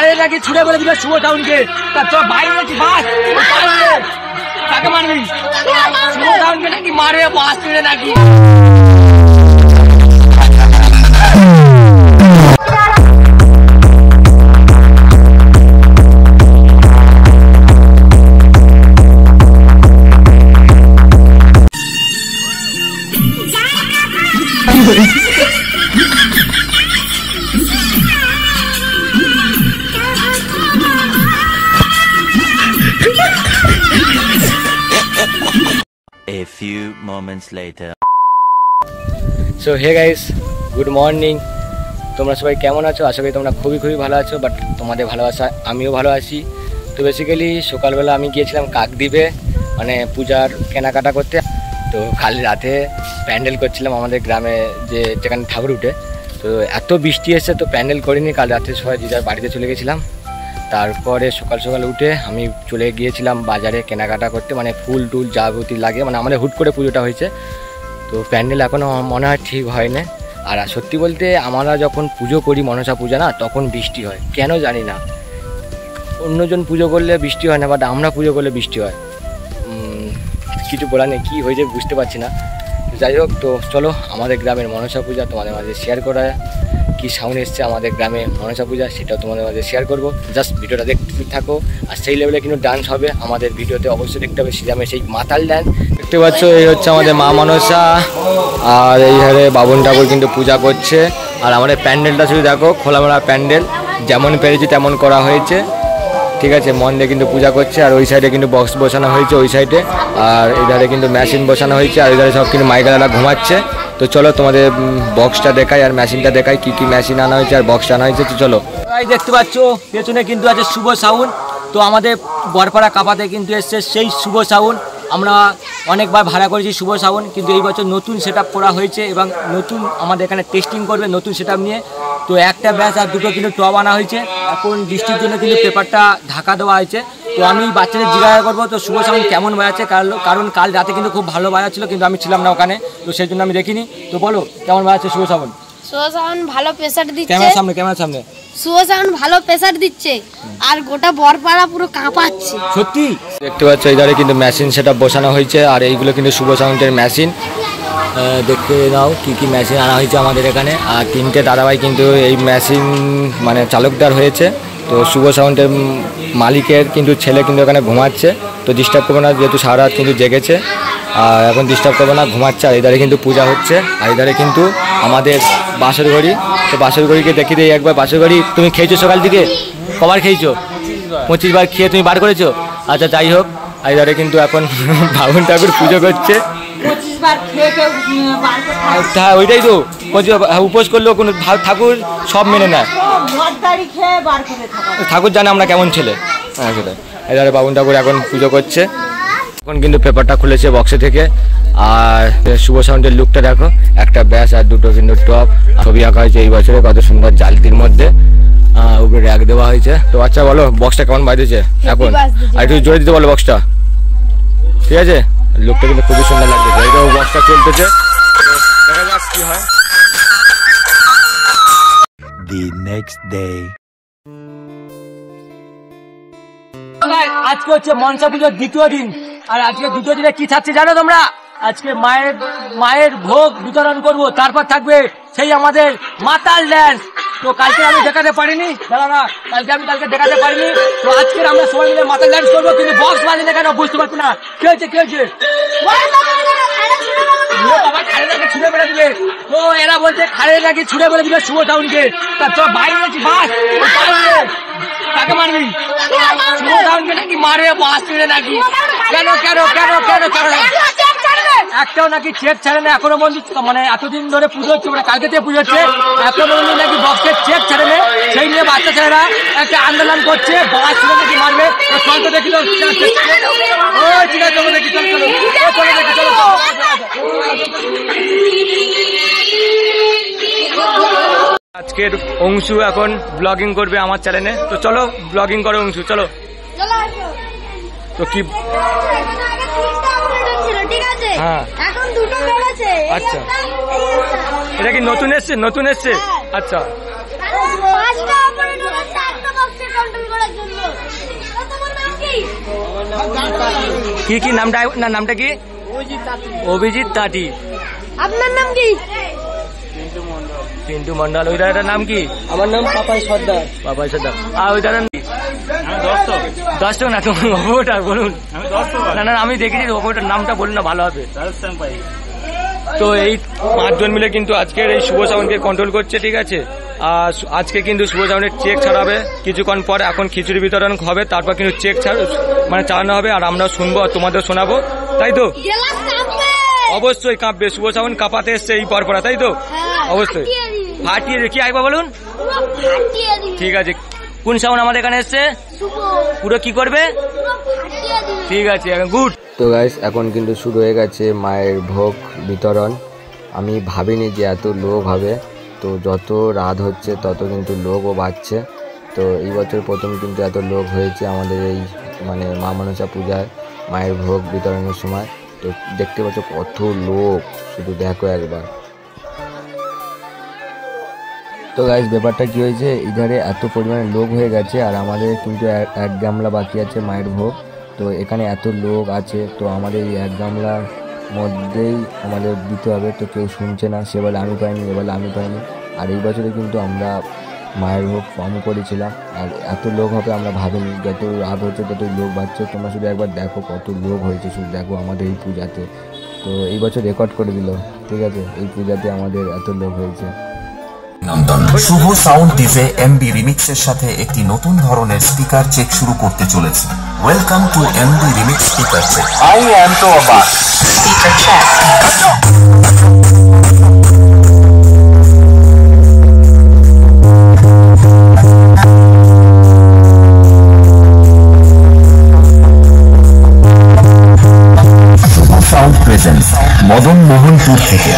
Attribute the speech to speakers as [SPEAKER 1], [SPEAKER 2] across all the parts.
[SPEAKER 1] খারে নাকি ছুড়ে বলে দিল শুভ টাউনকে। তোর ভাই নাকি বাস কাকে মারবি? শুভ টাউনকে নাকি মারবে বাস ছুড়ে নাকি।
[SPEAKER 2] A few moments later.
[SPEAKER 1] So hey guys, good morning. তোমরা সবাই কেমন আছো? আশা করি তোমরা খুবই ভালো আছো। বাট তোমাদের ভালোবাসা আমিও ভালো আছি। তো বেসিক্যালি সকালবেলা আমি গিয়েছিলাম কাকদ্বীপে, মানে পূজার কেনাকাটা করতে। তো কাল রাতে প্যান্ডেল করছিলাম আমাদের গ্রামে, যেখানে ঠাকুর উঠে। তো এত বৃষ্টি এসেছে তো প্যান্ডেল করিনি, কাল রাতে সবাই যে যার বাড়িতে চলে গেছিলাম। তারপরে সকাল উঠে আমি চলে গিয়েছিলাম বাজারে কেনাকাটা করতে, মানে ফুল টুল যাবতীয় লাগে, মানে আমাদের হুট করে পুজোটা হয়েছে। তো প্যান্ডেল এখনও মনে হয় ঠিক হয় না। আর সত্যি বলতে আমরা যখন পুজো করি মনসা পূজা না, তখন বৃষ্টি হয়, কেন জানি না। অন্যজন পুজো করলে বৃষ্টি হয় না, বাট আমরা পুজো করলে বৃষ্টি হয়। কিছু বলার নেই, কী হয়েছে বুঝতে পারছি না। যাই হোক, তো চলো আমাদের গ্রামের মনসা পূজা তোমাদের মাঝে শেয়ার করা, কি সাউন্ড এসছে আমাদের গ্রামে মনসা পূজা সেটাও তোমাদের মাঝে শেয়ার করবো। জাস্ট ভিডিওটা দেখতে থাকো। আর সেই লেভেলে কিন্তু ডান্স হবে আমাদের ভিডিওতে, অবশ্যই দেখতে হবে সিজামের সেই মাতাল ডান্স। দেখতে পাচ্ছ এই হচ্ছে আমাদের মা মনসা, আর এই হারে বাবন ঠাকুর কিন্তু পূজা করছে। আর আমাদের প্যান্ডেলটা শুধু দেখো, খোলামেলা প্যান্ডেল, যেমন পেরেছি তেমন করা হয়েছে, ঠিক আছে। মন দিয়ে কিন্তু পূজা করছে। আর ওই সাইডে কিন্তু বক্স বসানো হয়েছে ওই সাইডে, আর এই ধারে কিন্তু মেশিন বসানো হয়েছে, আর এই ধারে সব কিন্তু মাইকালারা ঘুমাচ্ছে। তো চলো তোমাদের বক্সটা দেখাই আর মেশিনটা দেখাই, কি মেশিন আনা হয়েছে আর বক্সটা আনা হয়েছে। তো চলো, দেখতে পাচ্ছ পেছনে কিন্তু আছে শুভ সাউন্ড। তো আমাদের বরপাড়া কাপাতে কিন্তু এসছে সেই শুভ সাউন্ড। আমরা অনেকবার ভাড়া করেছি শুভ সাউন্ড, কিন্তু এই বছর নতুন সেট করা হয়েছে এবং নতুন আমাদের এখানে টেস্টিং করবে নতুন সেট নিয়ে। তো একটা ব্যাচ আর দুটো কিন্তু টব আনা হয়েছে। এখন বৃষ্টির জন্য কিন্তু পেপারটা ঢাকা দেওয়া হয়েছে। তো আমি বাচ্চাদের জিজ্ঞাসা করবো তো শুভ সাউন্ড কেমন বাজাচ্ছে, কারণ কাল রাতে কিন্তু খুব ভালো বাজাচ্ছিল, কিন্তু আমি ছিলাম না ওখানে, তো সেই জন্য আমি দেখিনি। তো বলো কেমন বাজাচ্ছে শুভ সাউন্ড?
[SPEAKER 3] শুভ সাউন্ড ভালো প্রেসার দিচ্ছে।
[SPEAKER 1] ক্যামেরার সামনে
[SPEAKER 3] শুভ সাউন্ড ভালো প্রেসার দিচ্ছে, আর গোটা বরপাড়া পুরো কাঁপাচ্ছে।
[SPEAKER 1] সত্যি দেখতে পাচ্ছ এই ধারে কিন্তু মেশিন সেটআপ বসানো হয়েছে, আর এইগুলো কিন্তু শুভ সাউন্ডের মেশিন। দেখতে নাও কি মেশিন আনা হয়েছে আমাদের এখানে। আর তিনটে দাদাভাই কিন্তু এই মেশিন মানে চালকদার হয়েছে। তো শুভ সাউন্ডের মালিকের কিন্তু ছেলে কিন্তু এখানে ঘুমাচ্ছে, তো ডিস্টার্ব করবো না, যেহেতু সারা রাত কিন্তু জেগেছে। আর এখন ডিস্টার্ব করবো না, ঘুমাচ্ছে। আর এধারে কিন্তু পূজা হচ্ছে, আর এধারে কিন্তু আমাদের বাসর ঘড়ি। তো বাসর ঘড়িকে দেখিয়ে দিই একবার। বাসর ঘড়ি তুমি খেয়েছো সকাল থেকে? কবার খেয়েছো? 25 বার খেয়ে তুমি বার করেছো? আচ্ছা যাই হোক, আর এধারে কিন্তু এখন বাবন ঠাকুর পুজো করছে। হ্যাঁ ওইটাই তো, উপোস করলেও কোনো ঠাকুর সব মেনে নেয়, ঠাকুর জানে আমরা কেমন ছেলে। হ্যাঁ সেটাই। এধারে বাবন ঠাকুর এখন পুজো করছে। এখন কিন্তু পেপারটা খুলেছে বক্সে থেকে। আর শুভ সাউন্ডের লুকটা দেখো, একটা ব্যাস আর দুটো কিন্তু টপ। ছবি আঁকা হয়েছে এই বছরে কত সুন্দর জালতির মধ্যে, উপরে র্যাক দেওয়া হয়েছে। তো আচ্ছা বলো বক্সটা কেমন বাজেছে এখন? আর একটু জোরে দিতে বলো বক্সটা, ঠিক আছে? লুকটা কিন্তু খুবই সুন্দর লাগছে। এইটাও বক্সটা চলতেছে, দেখা যাক কি হয়।
[SPEAKER 2] The next day.
[SPEAKER 1] আজকে হচ্ছে মনসা পুজোর দ্বিতীয় দিন। আর আজকে দ্বিতীয় দিনে কি থাকছে জানো তোমরা? আজকে মায়ের ভোগ বিতরণ করব, তারপর থাকবে সেই আমাদের মাতাল ড্যান্স। তো কালকে আমি দেখাতে পারিনি, কালকে দেখাতে পারিনি। তো আজকে আমরা সবাই মিলে মাতাল ড্যান্স করবো, কিন্তু বক্স বাজে না কেন বুঝতে পারছি না। কি হয়েছে? ছুড়ে মেরে দিবে। তো এরা বলছে খারে নাকি ছুড়ে মেরে দিবে শুভ টাউনকে। তোর ভাই নাকি বাস কাকে মারবি? শুভ টাউনকে নাকি মারবে বাস ছুড়ে নাকি। কেন একটাও নাকি চেক ছাড়ে না এখনো পর্যন্ত, মানে এতদিন ধরে পুজো হচ্ছে, মানে কালকে থেকে পুজো হচ্ছে, এখনো পর্যন্ত নাকি বক্সের চেক ছাড়ে না। সেই নিয়ে বাচ্চা ছেলেরা একটা আন্দোলন করছে, বাস ছুড়ে নাকি মারবে। চলতে দেখি তো, ঠিক আছে চলো দেখি, চলো দেখি, চলো। আজকের অংশু এখন ব্লগিং করবে আমার চ্যানেলে। তো চলো ব্লগিং করো অংশু, চলো। তো কি হ্যাঁ আচ্ছা, এটা কি নতুন এসছে? আচ্ছা কি কি নামটা না নামটা কি? অভিজিৎ তাঁতি।
[SPEAKER 3] আপনার নাম কি?
[SPEAKER 1] পিন্টু মন্ডল। ওই দাদাটার নাম কি?
[SPEAKER 4] আমার নাম পাপাই সর্দার।
[SPEAKER 1] বাবা সর্দার। আর ওই দাদার নাম? দশটা না তোমার ওটা বলুন। না না আমি দেখেছি ওটার নামটা বলুন না ভালো হবে। তো এই 5 জন মিলে কিন্তু আজকের এই শুভ শ্রাবণকে কন্ট্রোল করছে, ঠিক আছে। আর আজকে কিন্তু শুভ শ্রাবণের চেক ছাড়াবে কিছুক্ষণ পরে। এখন খিচুড়ি বিতরণ হবে, তারপর কিন্তু চেক মানে চালানো হবে, আর আমরা শুনবো আর তোমাদের শোনাবো, তাই তো? অবশ্যই কাঁপবে, শুভ শ্রাবণ কাঁপাতে এসছে এই পরপরা, তাই তো? অবশ্যই ফাটিয়ে কি আইবা বলুন। ঠিক আছে, কোন শ্রাবণ আমাদের এখানে এসছে? পুরো কি করবে? ঠিক আছে, গুড। তো গাইস এখন কিন্তু শুরু হয়ে গেছে মায়ের ভোগ বিতরণ। আমি ভাবিনি যে এত লোক হবে। তো যত রাত হচ্ছে তত কিন্তু লোকও বাড়ছে। তো এই বছর প্রথম কিন্তু এত লোক হয়েছে আমাদের এই মানে মা মনসা পূজায় মায়ের ভোগ বিতরণের সময়। তো দেখতে পাচ্ছ কত লোক, শুধু দেখো একবার। তো গাইস ব্যাপারটা কি হয়েছে, ইধারে এত পরিমাণে লোক হয়ে গেছে আর আমাদের কিন্তু এক গামলা বাকি আছে মায়ের ভোগ। তো এখানে এত লোক আছে, তো আমাদের এই এক গামলার মধ্যেই আমাদের দিতে হবে। তো কেউ শুনছে না, সে বলে আমি পাইনি, এ বলে আমি পাইনি। আর এই বছরে কিন্তু আমরা মায়ের ভোগ কম করেছিলাম, আর এত লোক হবে আমরা ভাবিনি। যত রাত হচ্ছে ততই লোক বাড়ছে। তোমরা শুধু একবার দেখো কত লোক হয়েছে, শুধু দেখো আমাদের এই পূজাতে। তো এই বছর রেকর্ড করে দিল, ঠিক আছে, এই পূজাতে আমাদের এত লোক হয়েছে।
[SPEAKER 5] শুভ সাউন্ড ডিজে এমবি রিমিক্সের সাথে একটি নতুন ধরনের স্পিকার চেক শুরু করতে চলেছে। Welcome to MB remix speaker check. I am তো অবাক। Speaker check. Shubho sound presents Madan Mohanpur থেকে।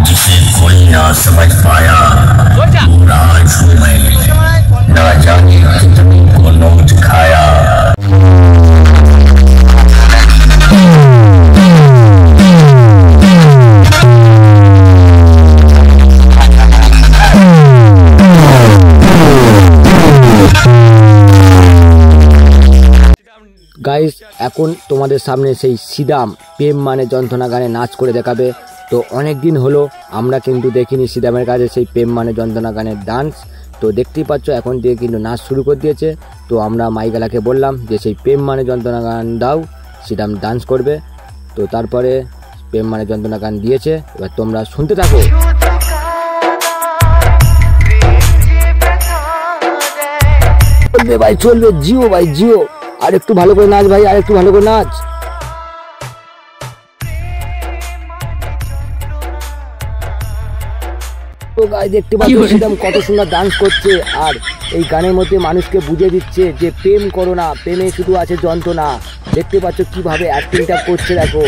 [SPEAKER 5] जिसे कोई ना समझ पाया पूरा आंसू में ना जाने कितनी को नोच खाया।
[SPEAKER 1] গাইস এখন তোমাদের সামনে সেই সিদাম প্রেম মানে যন্ত্রণা গানে নাচ করে দেখাবে। তো অনেক দিন হলো আমরা কিন্তু দেখিনি সিদামের কাছে সেই প্রেম মানে যন্ত্রণা গানের ডান্স। তো দেখতেই পাচ্ছ এখন দিয়ে কিন্তু নাচ শুরু করে দিয়েছে। তো আমরা মাইগালাকে বললাম যে সেই প্রেম মানে যন্ত্রণা গান দাও, সিদাম ডান্স করবে। তো তারপরে প্রেম মানে যন্ত্রণা গান দিয়েছে, এবার তোমরা শুনতে থাকো। চলবে ভাই চলবে, জিও ভাই জিও, আর একটু ভালো করে নাচ ভাই, আর একটু ভালো করে নাচ। তো গাই দেখতে পাচ্ছ সিদাম কত সুন্দর ডান্স করছে, আর এই গানের মধ্যে মানুষকে বুঝিয়ে দিচ্ছে যে প্রেম করো না, প্রেমে শুধু আছে যন্ত্রণা। দেখতে পাচ্ছ কিভাবে অ্যাক্টিংটা করছে দেখো।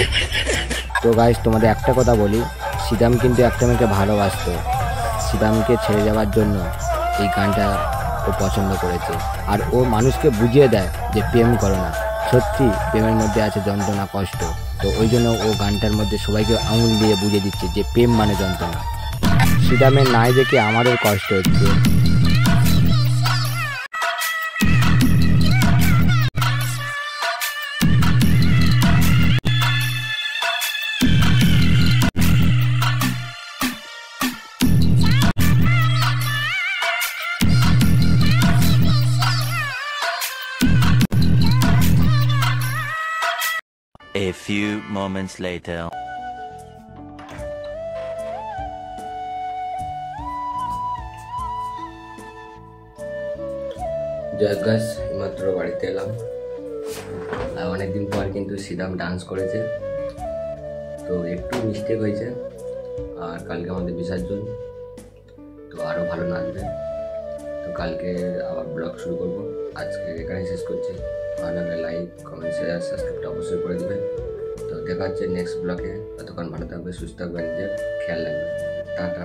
[SPEAKER 1] তো গাইস তোমাদের একটা কথা বলি, সিদাম কিন্তু একটা মেয়েকে ভালোবাসতো, সিদামকে ছেড়ে যাওয়ার জন্য এই গানটা ও পছন্দ করেছে। আর ও মানুষকে বুঝিয়ে দেয় যে প্রেম করো না, সত্যি প্রেমের মধ্যে আছে যন্ত্রণা কষ্ট। তো ওই জন্য ও গানটার মধ্যে সবাইকে আঙুল দিয়ে বুঝিয়ে দিচ্ছে যে প্রেম মানে যন্ত্রণা। সিদামের নাই দেখে আমাদের কষ্ট হচ্ছে।
[SPEAKER 2] A few moments later.
[SPEAKER 1] জয় গাছ, এইমাত্র বাড়িতে এলাম। আর অনেকদিন পর কিন্তু সিদাম ডান্স করেছে, তো একটু মিস্টেক হয়েছে। আর কালকে আমাদের বিসর্জন, তো আরও ভালো নাচবে। তো কালকে আবার ব্লগ শুরু করবো। আজকে এখানে শেষ করছি। ভালো লাগলে লাইক কমেন্ট শেয়ার সাবস্ক্রাইবটা অবশ্যই করে দেবেন। তো দেখা হচ্ছে নেক্সট ব্লগে। ততক্ষণ ভালো থাকবে, সুস্থ থাকবেন, নিজের খেয়াল রাখবেন। টাটা।